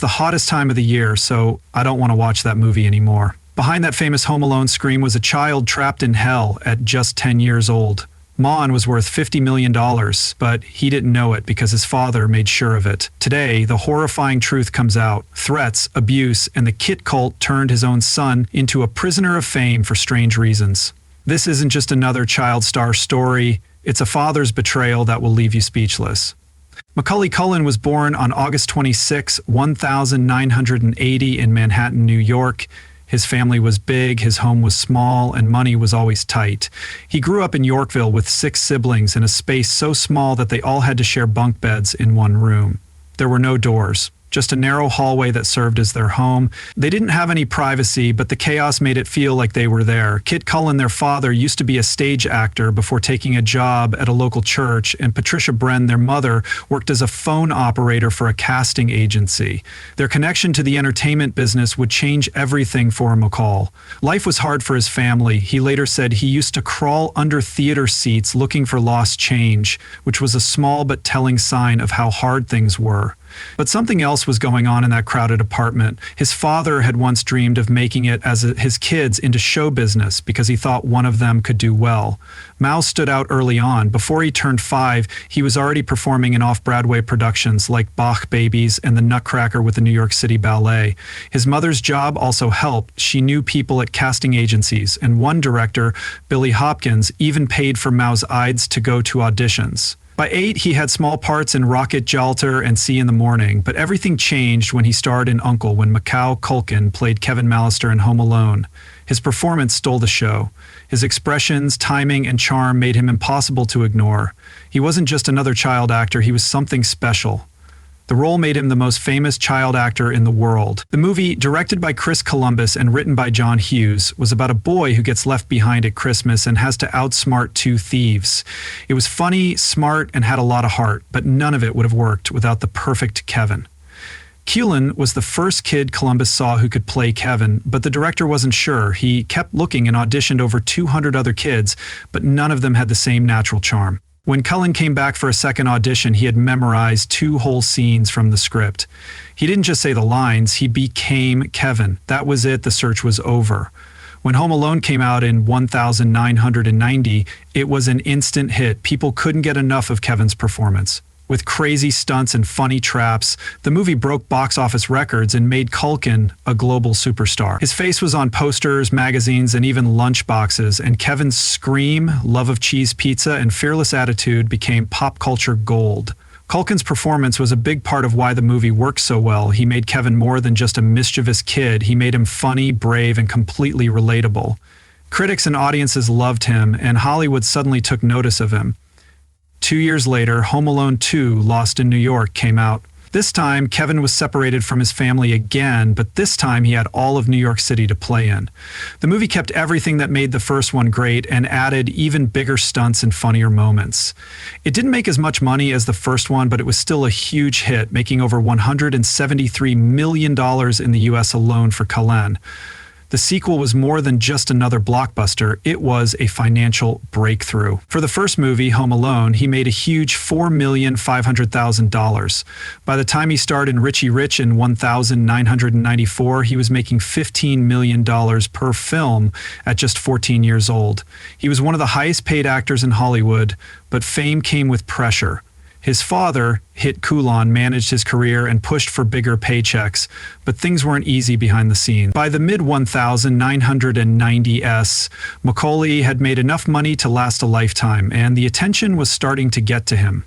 the hottest time of the year, so I don't want to watch that movie anymore. Behind that famous Home Alone scream was a child trapped in hell at just 10 years old. Mon was worth $50 million, but he didn't know it because his father made sure of it. Today, the horrifying truth comes out. Threats, abuse, and the Kit cult turned his own son into a prisoner of fame for strange reasons. This isn't just another child star story, it's a father's betrayal that will leave you speechless. Macaulay Culkin was born on August 26, 1980 in Manhattan, New York. His family was big, his home was small, and money was always tight. He grew up in Yorkville with 6 siblings in a space so small that they all had to share bunk beds in one room. There were no doors, just a narrow hallway that served as their home. They didn't have any privacy, but the chaos made it feel like they were there. Kit Culkin, their father, used to be a stage actor before taking a job at a local church, and Patricia Bren, their mother, worked as a phone operator for a casting agency. Their connection to the entertainment business would change everything for McCall. Life was hard for his family. He later said he used to crawl under theater seats looking for lost change, which was a small but telling sign of how hard things were. But something else was going on in that crowded apartment. His father had once dreamed of making it as his kids into show business because he thought one of them could do well. Mao stood out early on. Before he turned 5, he was already performing in off-Broadway productions like Bach Babies and The Nutcracker with the New York City Ballet. His mother's job also helped. She knew people at casting agencies, and one director, Billy Hopkins, even paid for Mao's Ides to go to auditions. By 8, he had small parts in Rocket Jalter and See in the Morning, but everything changed when he starred in Uncle when Macaulay Culkin played Kevin McAllister in Home Alone. His performance stole the show. His expressions, timing, and charm made him impossible to ignore. He wasn't just another child actor, he was something special. The role made him the most famous child actor in the world. The movie, directed by Chris Columbus and written by John Hughes, was about a boy who gets left behind at Christmas and has to outsmart 2 thieves. It was funny, smart, and had a lot of heart, but none of it would have worked without the perfect Kevin. Culkin was the first kid Columbus saw who could play Kevin, but the director wasn't sure. He kept looking and auditioned over 200 other kids, but none of them had the same natural charm. When Culkin came back for a second audition, he had memorized 2 whole scenes from the script. He didn't just say the lines, he became Kevin. That was it, the search was over. When Home Alone came out in 1990, it was an instant hit. People couldn't get enough of Kevin's performance. With crazy stunts and funny traps, the movie broke box office records and made Culkin a global superstar. His face was on posters, magazines, and even lunchboxes, and Kevin's scream, love of cheese pizza, and fearless attitude became pop culture gold. Culkin's performance was a big part of why the movie worked so well. He made Kevin more than just a mischievous kid. He made him funny, brave, and completely relatable. Critics and audiences loved him, and Hollywood suddenly took notice of him. 2 years later, Home Alone 2, Lost in New York, came out. This time, Kevin was separated from his family again, but this time he had all of New York City to play in. The movie kept everything that made the first one great and added even bigger stunts and funnier moments. It didn't make as much money as the first one, but it was still a huge hit, making over $173 million in the US alone for Culkin. The sequel was more than just another blockbuster, it was a financial breakthrough. For the first movie, Home Alone, he made a huge $4,500,000. By the time he starred in Richie Rich in 1994, he was making $15 million per film at just 14 years old. He was one of the highest paid actors in Hollywood, but fame came with pressure. His father, Hit Culkin, managed his career and pushed for bigger paychecks, but things weren't easy behind the scenes. By the mid-1990s, Macaulay had made enough money to last a lifetime, and the attention was starting to get to him.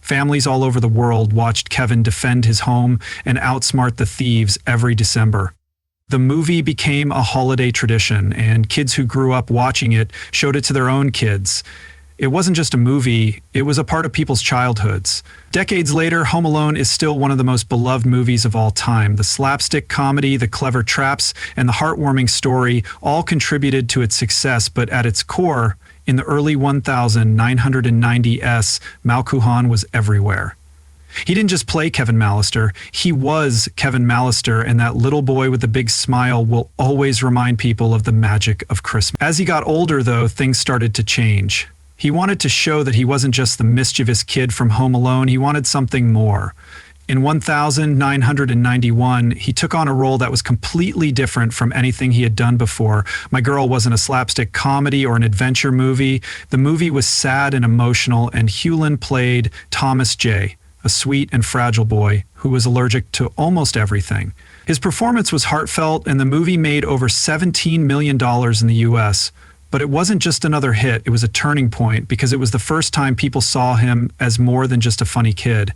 Families all over the world watched Kevin defend his home and outsmart the thieves every December. The movie became a holiday tradition, and kids who grew up watching it showed it to their own kids. It wasn't just a movie, it was a part of people's childhoods. Decades later, Home Alone is still one of the most beloved movies of all time. The slapstick comedy, the clever traps, and the heartwarming story all contributed to its success, but at its core, in the early 1990s, Macaulay Culkin was everywhere. He didn't just play Kevin McAllister, he was Kevin McAllister, and that little boy with the big smile will always remind people of the magic of Christmas. As he got older, though, things started to change. He wanted to show that he wasn't just the mischievous kid from Home Alone, he wanted something more. In 1991, he took on a role that was completely different from anything he had done before. My Girl wasn't a slapstick comedy or an adventure movie. The movie was sad and emotional, and Hewlin played Thomas J., a sweet and fragile boy who was allergic to almost everything. His performance was heartfelt, and the movie made over $17 million in the US. But it wasn't just another hit, it was a turning point because it was the first time people saw him as more than just a funny kid.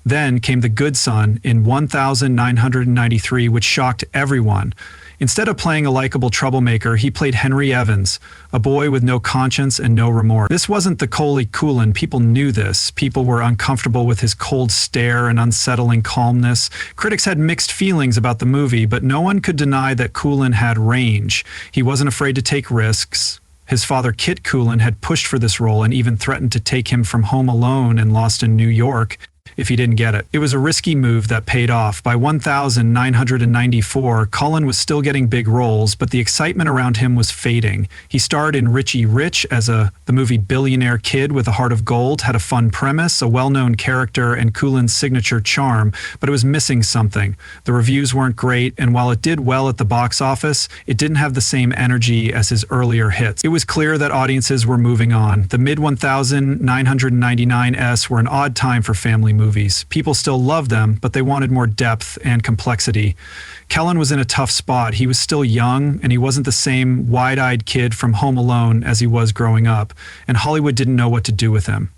Then came The Good Son in 1993, which shocked everyone. Instead of playing a likable troublemaker, he played Henry Evans, a boy with no conscience and no remorse. This wasn't the Macaulay Culkin. People knew this. People were uncomfortable with his cold stare and unsettling calmness. Critics had mixed feelings about the movie, but no one could deny that Culkin had range. He wasn't afraid to take risks. His father, Kit Culkin, had pushed for this role and even threatened to take him from Home Alone and Lost in New York if he didn't get it. It was a risky move that paid off. By 1994, Culkin was still getting big roles, but the excitement around him was fading. He starred in Richie Rich as the movie Billionaire Kid with a Heart of Gold, had a fun premise, a well-known character, and Culkin's signature charm, but it was missing something. The reviews weren't great, and while it did well at the box office, it didn't have the same energy as his earlier hits. It was clear that audiences were moving on. The mid-1999s were an odd time for family movies. People still loved them, but they wanted more depth and complexity. Culkin was in a tough spot. He was still young, and he wasn't the same wide-eyed kid from Home Alone as he was growing up, and Hollywood didn't know what to do with him.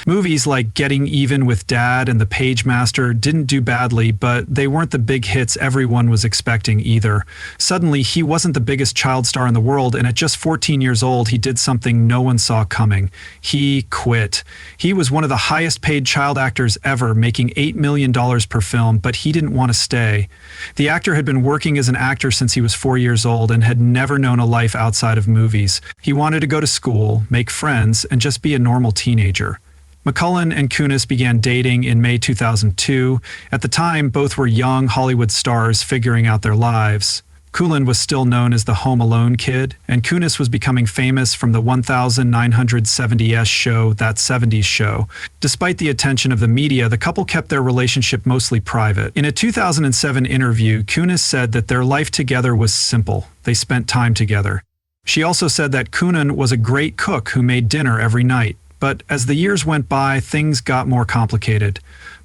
Movies like Getting Even with Dad and The Pagemaster didn't do badly, but they weren't the big hits everyone was expecting either. Suddenly, he wasn't the biggest child star in the world, and at just 14 years old, he did something no one saw coming. He quit. He was one of the highest paid child actors ever, making $8 million per film, but he didn't want to stay. The actor had been working as an actor since he was 4 years old and had never known a life outside of movies. He wanted to go to school, make friends, and just be a normal teenager. Culkin and Kunis began dating in May 2002. At the time, both were young Hollywood stars figuring out their lives. Culkin was still known as the Home Alone Kid, and Kunis was becoming famous from the 1970s show, That 70s Show. Despite the attention of the media, the couple kept their relationship mostly private. In a 2007 interview, Kunis said that their life together was simple. They spent time together. She also said that Culkin was a great cook who made dinner every night. But as the years went by, things got more complicated.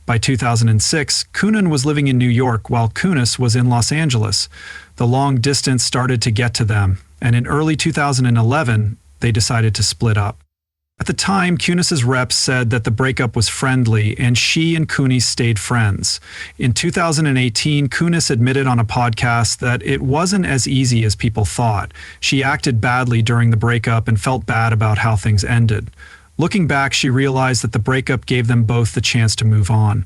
By 2006, Culkin was living in New York while Kunis was in Los Angeles. The long distance started to get to them, and in early 2011, they decided to split up. At the time, Kunis's reps said that the breakup was friendly, and she and Kunis stayed friends. In 2018, Kunis admitted on a podcast that it wasn't as easy as people thought. She acted badly during the breakup and felt bad about how things ended. Looking back, she realized that the breakup gave them both the chance to move on.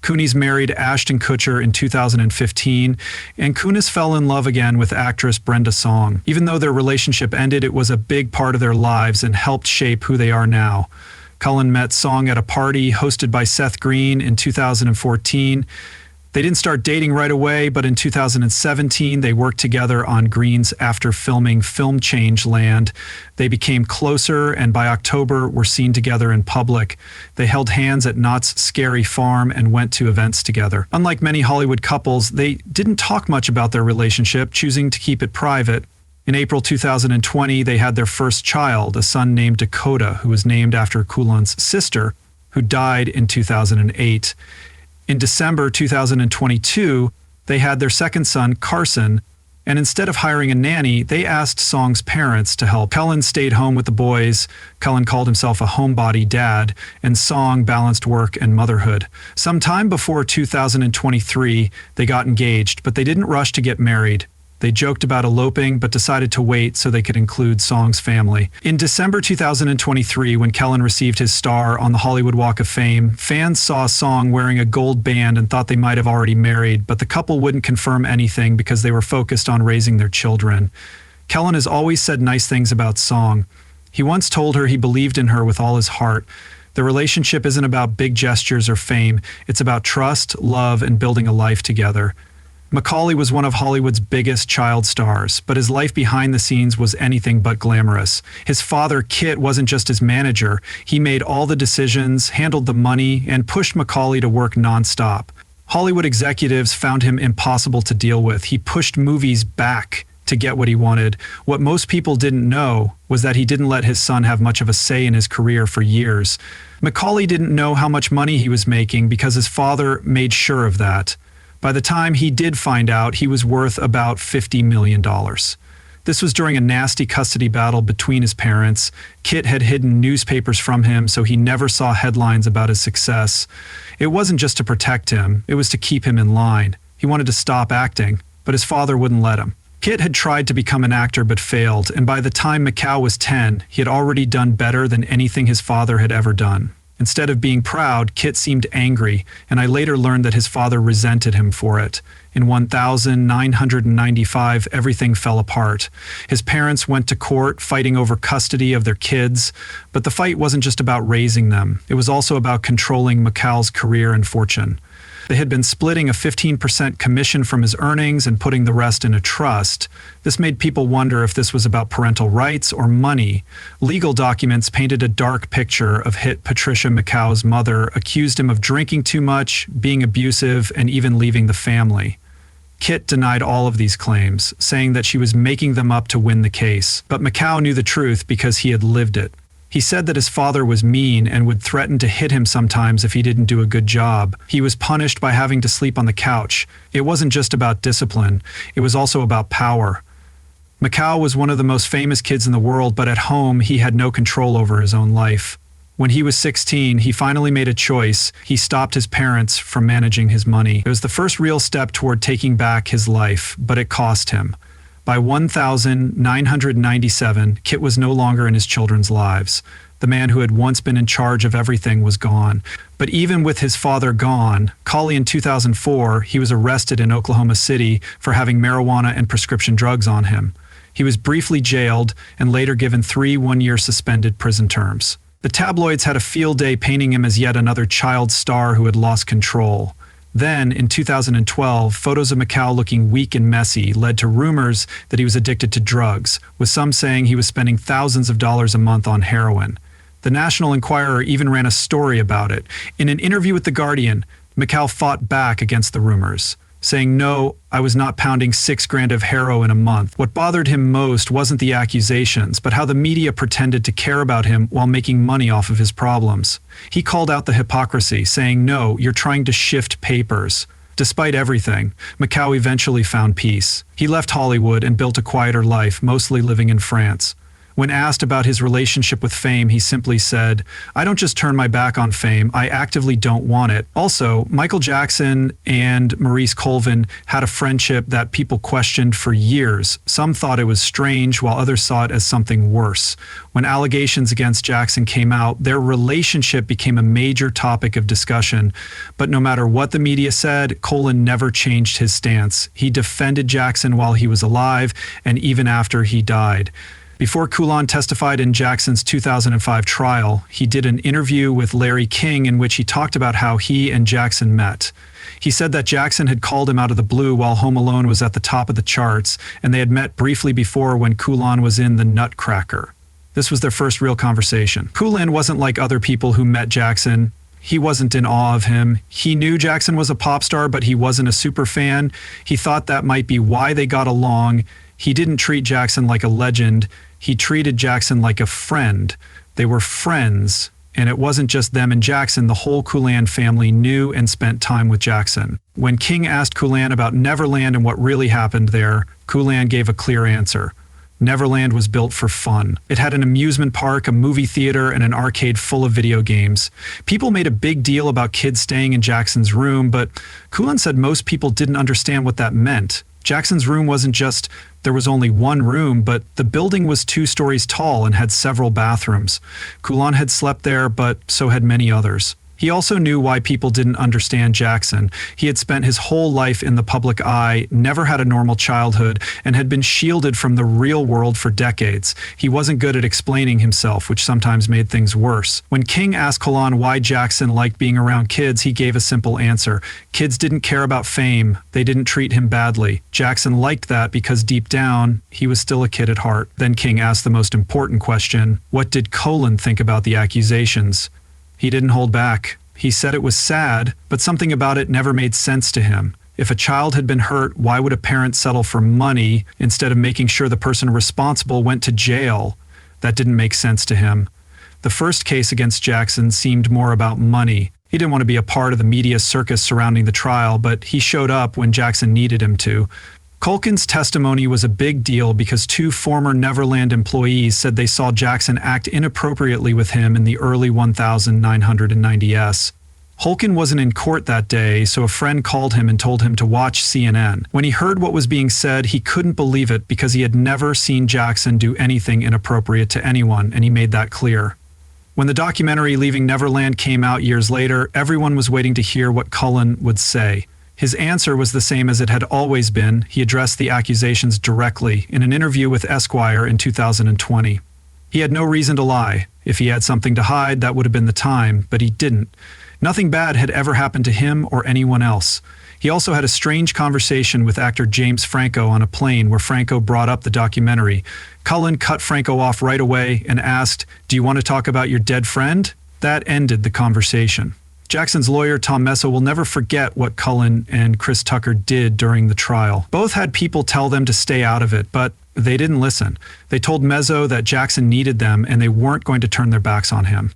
Kunis married Ashton Kutcher in 2015, and Kunis fell in love again with actress Brenda Song. Even though their relationship ended, it was a big part of their lives and helped shape who they are now. Culkin met Song at a party hosted by Seth Green in 2014. They didn't start dating right away, but in 2017, they worked together on Green's after filming Film Change Land. They became closer, and by October, were seen together in public. They held hands at Knott's Scary Farm and went to events together. Unlike many Hollywood couples, they didn't talk much about their relationship, choosing to keep it private. In April 2020, they had their first child, a son named Dakota, who was named after Culkin's sister, who died in 2008. In December 2022, they had their second son, Carson, and instead of hiring a nanny, they asked Song's parents to help. Culkin stayed home with the boys. Culkin called himself a homebody dad, and Song balanced work and motherhood. Sometime before 2023, they got engaged, but they didn't rush to get married. They joked about eloping, but decided to wait so they could include Song's family. In December 2023, when Culkin received his star on the Hollywood Walk of Fame, fans saw Song wearing a gold band and thought they might have already married, but the couple wouldn't confirm anything because they were focused on raising their children. Culkin has always said nice things about Song. He once told her he believed in her with all his heart. The relationship isn't about big gestures or fame. It's about trust, love, and building a life together. Macaulay was one of Hollywood's biggest child stars, but his life behind the scenes was anything but glamorous. His father, Kit, wasn't just his manager. He made all the decisions, handled the money, and pushed Macaulay to work nonstop. Hollywood executives found him impossible to deal with. He pushed movies back to get what he wanted. What most people didn't know was that he didn't let his son have much of a say in his career for years. Macaulay didn't know how much money he was making because his father made sure of that. By the time he did find out, he was worth about $50 million. This was during a nasty custody battle between his parents. Kit had hidden newspapers from him, so he never saw headlines about his success. It wasn't just to protect him, it was to keep him in line. He wanted to stop acting, but his father wouldn't let him. Kit had tried to become an actor but failed, and by the time Macaulay was 10, he had already done better than anything his father had ever done. Instead of being proud, Kit seemed angry, and I later learned that his father resented him for it. In 1995, everything fell apart. His parents went to court fighting over custody of their kids, but the fight wasn't just about raising them. It was also about controlling Macaulay's career and fortune. They had been splitting a 15% commission from his earnings and putting the rest in a trust. This made people wonder if this was about parental rights or money. Legal documents painted a dark picture of hit Patricia Macaulay's mother, accused him of drinking too much, being abusive, and even leaving the family. Kit denied all of these claims, saying that she was making them up to win the case. But Macaulay knew the truth because he had lived it. He said that his father was mean and would threaten to hit him sometimes if he didn't do a good job. He was punished by having to sleep on the couch. It wasn't just about discipline, it was also about power. Macaulay was one of the most famous kids in the world, but at home he had no control over his own life. When he was 16, he finally made a choice. He stopped his parents from managing his money. It was the first real step toward taking back his life, but it cost him. By 1997, Kit was no longer in his children's lives. The man who had once been in charge of everything was gone. But even with his father gone, Macaulay in 2004, he was arrested in Oklahoma City for having marijuana and prescription drugs on him. He was briefly jailed and later given 3 one-year suspended prison terms. The tabloids had a field day painting him as yet another child star who had lost control. Then, in 2012, photos of Macaulay looking weak and messy led to rumors that he was addicted to drugs, with some saying he was spending thousands of dollars a month on heroin. The National Enquirer even ran a story about it. In an interview with The Guardian, Macaulay fought back against the rumors, saying, "No, I was not pounding $6,000 of heroin a month." What bothered him most wasn't the accusations, but how the media pretended to care about him while making money off of his problems. He called out the hypocrisy, saying, "No, you're trying to shift papers." Despite everything, Macaulay eventually found peace. He left Hollywood and built a quieter life, mostly living in France. When asked about his relationship with fame, he simply said, "I don't just turn my back on fame, I actively don't want it." Also, Michael Jackson and Macaulay Culkin had a friendship that people questioned for years. Some thought it was strange, while others saw it as something worse. When allegations against Jackson came out, their relationship became a major topic of discussion. But no matter what the media said, Culkin never changed his stance. He defended Jackson while he was alive and even after he died. Before Culkin testified in Jackson's 2005 trial, he did an interview with Larry King in which he talked about how he and Jackson met. He said that Jackson had called him out of the blue while Home Alone was at the top of the charts, and they had met briefly before when Culkin was in The Nutcracker. This was their first real conversation. Culkin wasn't like other people who met Jackson. He wasn't in awe of him. He knew Jackson was a pop star, but he wasn't a super fan. He thought that might be why they got along. He didn't treat Jackson like a legend. He treated Jackson like a friend. They were friends, and it wasn't just them and Jackson. The whole Culkin family knew and spent time with Jackson. When King asked Culkin about Neverland and what really happened there, Culkin gave a clear answer. Neverland was built for fun. It had an amusement park, a movie theater, and an arcade full of video games. People made a big deal about kids staying in Jackson's room, but Culkin said most people didn't understand what that meant. Jackson's room wasn't just there was only one room, but the building was 2 stories tall and had several bathrooms. Culkin had slept there, but so had many others. He also knew why people didn't understand Jackson. He had spent his whole life in the public eye, never had a normal childhood, and had been shielded from the real world for decades. He wasn't good at explaining himself, which sometimes made things worse. When King asked Culkin why Jackson liked being around kids, he gave a simple answer. Kids didn't care about fame. They didn't treat him badly. Jackson liked that because deep down, he was still a kid at heart. Then King asked the most important question. What did Culkin think about the accusations? He didn't hold back. He said it was sad, but something about it never made sense to him. If a child had been hurt, why would a parent settle for money instead of making sure the person responsible went to jail? That didn't make sense to him. The first case against Jackson seemed more about money. He didn't want to be a part of the media circus surrounding the trial, but he showed up when Jackson needed him to. Culkin's testimony was a big deal because two former Neverland employees said they saw Jackson act inappropriately with him in the early 1990s. Culkin wasn't in court that day, so a friend called him and told him to watch CNN. When he heard what was being said, he couldn't believe it because he had never seen Jackson do anything inappropriate to anyone, and he made that clear. When the documentary Leaving Neverland came out years later, everyone was waiting to hear what Culkin would say. His answer was the same as it had always been. He addressed the accusations directly in an interview with Esquire in 2020. He had no reason to lie. If he had something to hide, that would have been the time, but he didn't. Nothing bad had ever happened to him or anyone else. He also had a strange conversation with actor James Franco on a plane where Franco brought up the documentary. Culkin cut Franco off right away and asked, "Do you want to talk about your dead friend?" That ended the conversation. Jackson's lawyer, Tom Mezzo, will never forget what Culkin and Chris Tucker did during the trial. Both had people tell them to stay out of it, but they didn't listen. They told Mezzo that Jackson needed them and they weren't going to turn their backs on him.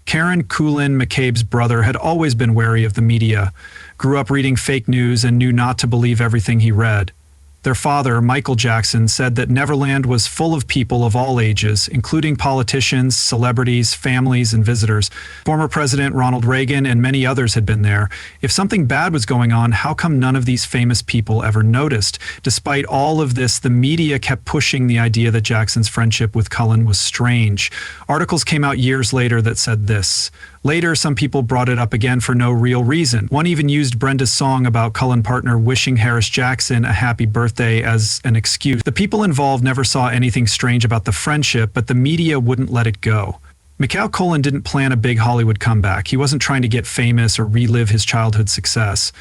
Karen Culkin, McCabe's brother, had always been wary of the media, grew up reading fake news and knew not to believe everything he read. Their father, Michael Jackson, said that Neverland was full of people of all ages, including politicians, celebrities, families, and visitors. Former President Ronald Reagan and many others had been there. If something bad was going on, how come none of these famous people ever noticed? Despite all of this, the media kept pushing the idea that Jackson's friendship with Culkin was strange. Articles came out years later that said this. Later, some people brought it up again for no real reason. One even used Brenda's song about Culkin partner wishing Harris Jackson a happy birthday as an excuse. The people involved never saw anything strange about the friendship, but the media wouldn't let it go. Macaulay Culkin didn't plan a big Hollywood comeback. He wasn't trying to get famous or relive his childhood success.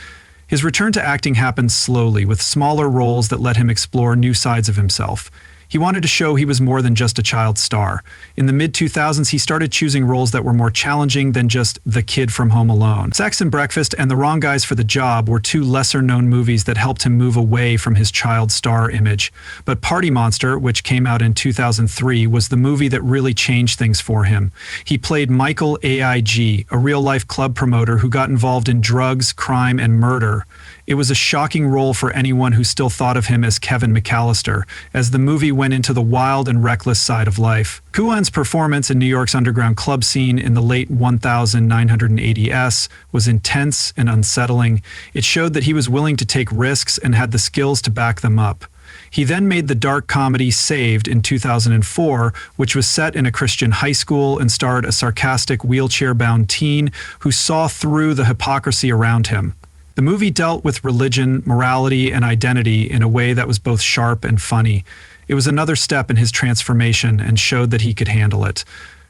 His return to acting happened slowly, with smaller roles that let him explore new sides of himself. He wanted to show he was more than just a child star. In the mid-2000s, he started choosing roles that were more challenging than just the kid from Home Alone. Sex and Breakfast and The Wrong Guys for the Job were two lesser-known movies that helped him move away from his child star image. But Party Monster, which came out in 2003, was the movie that really changed things for him. He played Michael AIG, a real-life club promoter who got involved in drugs, crime, and murder. It was a shocking role for anyone who still thought of him as Kevin McAllister, as the movie went into the wild and reckless side of life. Culkin's performance in New York's underground club scene in the late 1980s was intense and unsettling. It showed that he was willing to take risks and had the skills to back them up. He then made the dark comedy Saved in 2004, which was set in a Christian high school and starred a sarcastic wheelchair-bound teen who saw through the hypocrisy around him. The movie dealt with religion, morality, and identity in a way that was both sharp and funny. It was another step in his transformation and showed that he could handle it.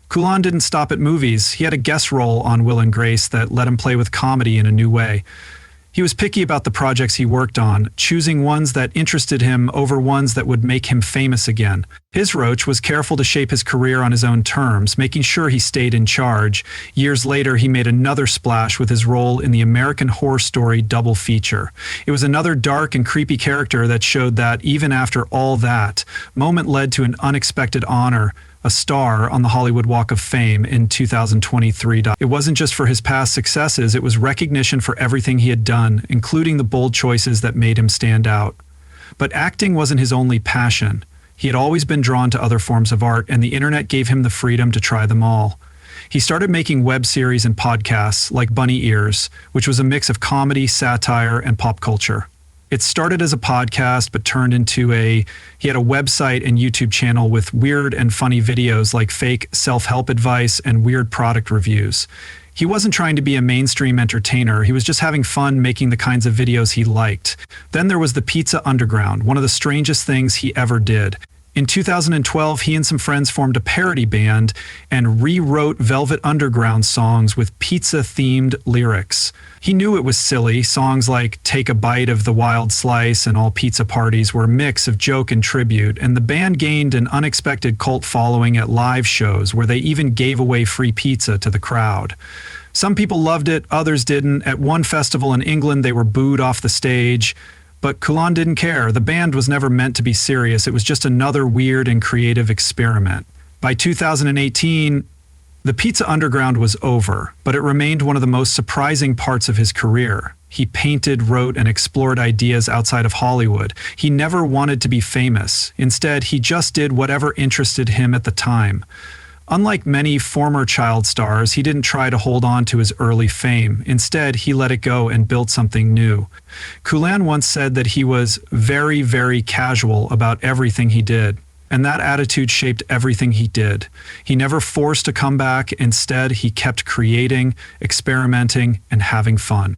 Culkin didn't stop at movies. He had a guest role on Will and Grace that let him play with comedy in a new way. He was picky about the projects he worked on, choosing ones that interested him over ones that would make him famous again. His Roach was careful to shape his career on his own terms, making sure he stayed in charge. Years later, he made another splash with his role in the American Horror Story double feature. It was another dark and creepy character that showed that, even after all that, Moment led to an unexpected honor, a star on the Hollywood Walk of Fame in 2023. It wasn't just for his past successes, it was recognition for everything he had done, including the bold choices that made him stand out. But acting wasn't his only passion. He had always been drawn to other forms of art, and the internet gave him the freedom to try them all. He started making web series and podcasts like Bunny Ears, which was a mix of comedy, satire, and pop culture. It started as a podcast, but turned into he had a website and YouTube channel with weird and funny videos like fake self-help advice and weird product reviews. He wasn't trying to be a mainstream entertainer, he was just having fun making the kinds of videos he liked. Then there was the Pizza Underground, one of the strangest things he ever did. In 2012, he and some friends formed a parody band and rewrote Velvet Underground songs with pizza-themed lyrics. He knew it was silly. Songs like Take a Bite of the Wild Slice and All Pizza Parties were a mix of joke and tribute, and the band gained an unexpected cult following at live shows where they even gave away free pizza to the crowd. Some people loved it, others didn't. At one festival in England, they were booed off the stage. But Culkin didn't care. The band was never meant to be serious. It was just another weird and creative experiment. By 2018, the Pizza Underground was over, but it remained one of the most surprising parts of his career. He painted, wrote, and explored ideas outside of Hollywood. He never wanted to be famous. Instead, he just did whatever interested him at the time. Unlike many former child stars, he didn't try to hold on to his early fame. Instead, he let it go and built something new. Culkin once said that he was very, very casual about everything he did, and that attitude shaped everything he did. He never forced a comeback. Instead, he kept creating, experimenting, and having fun.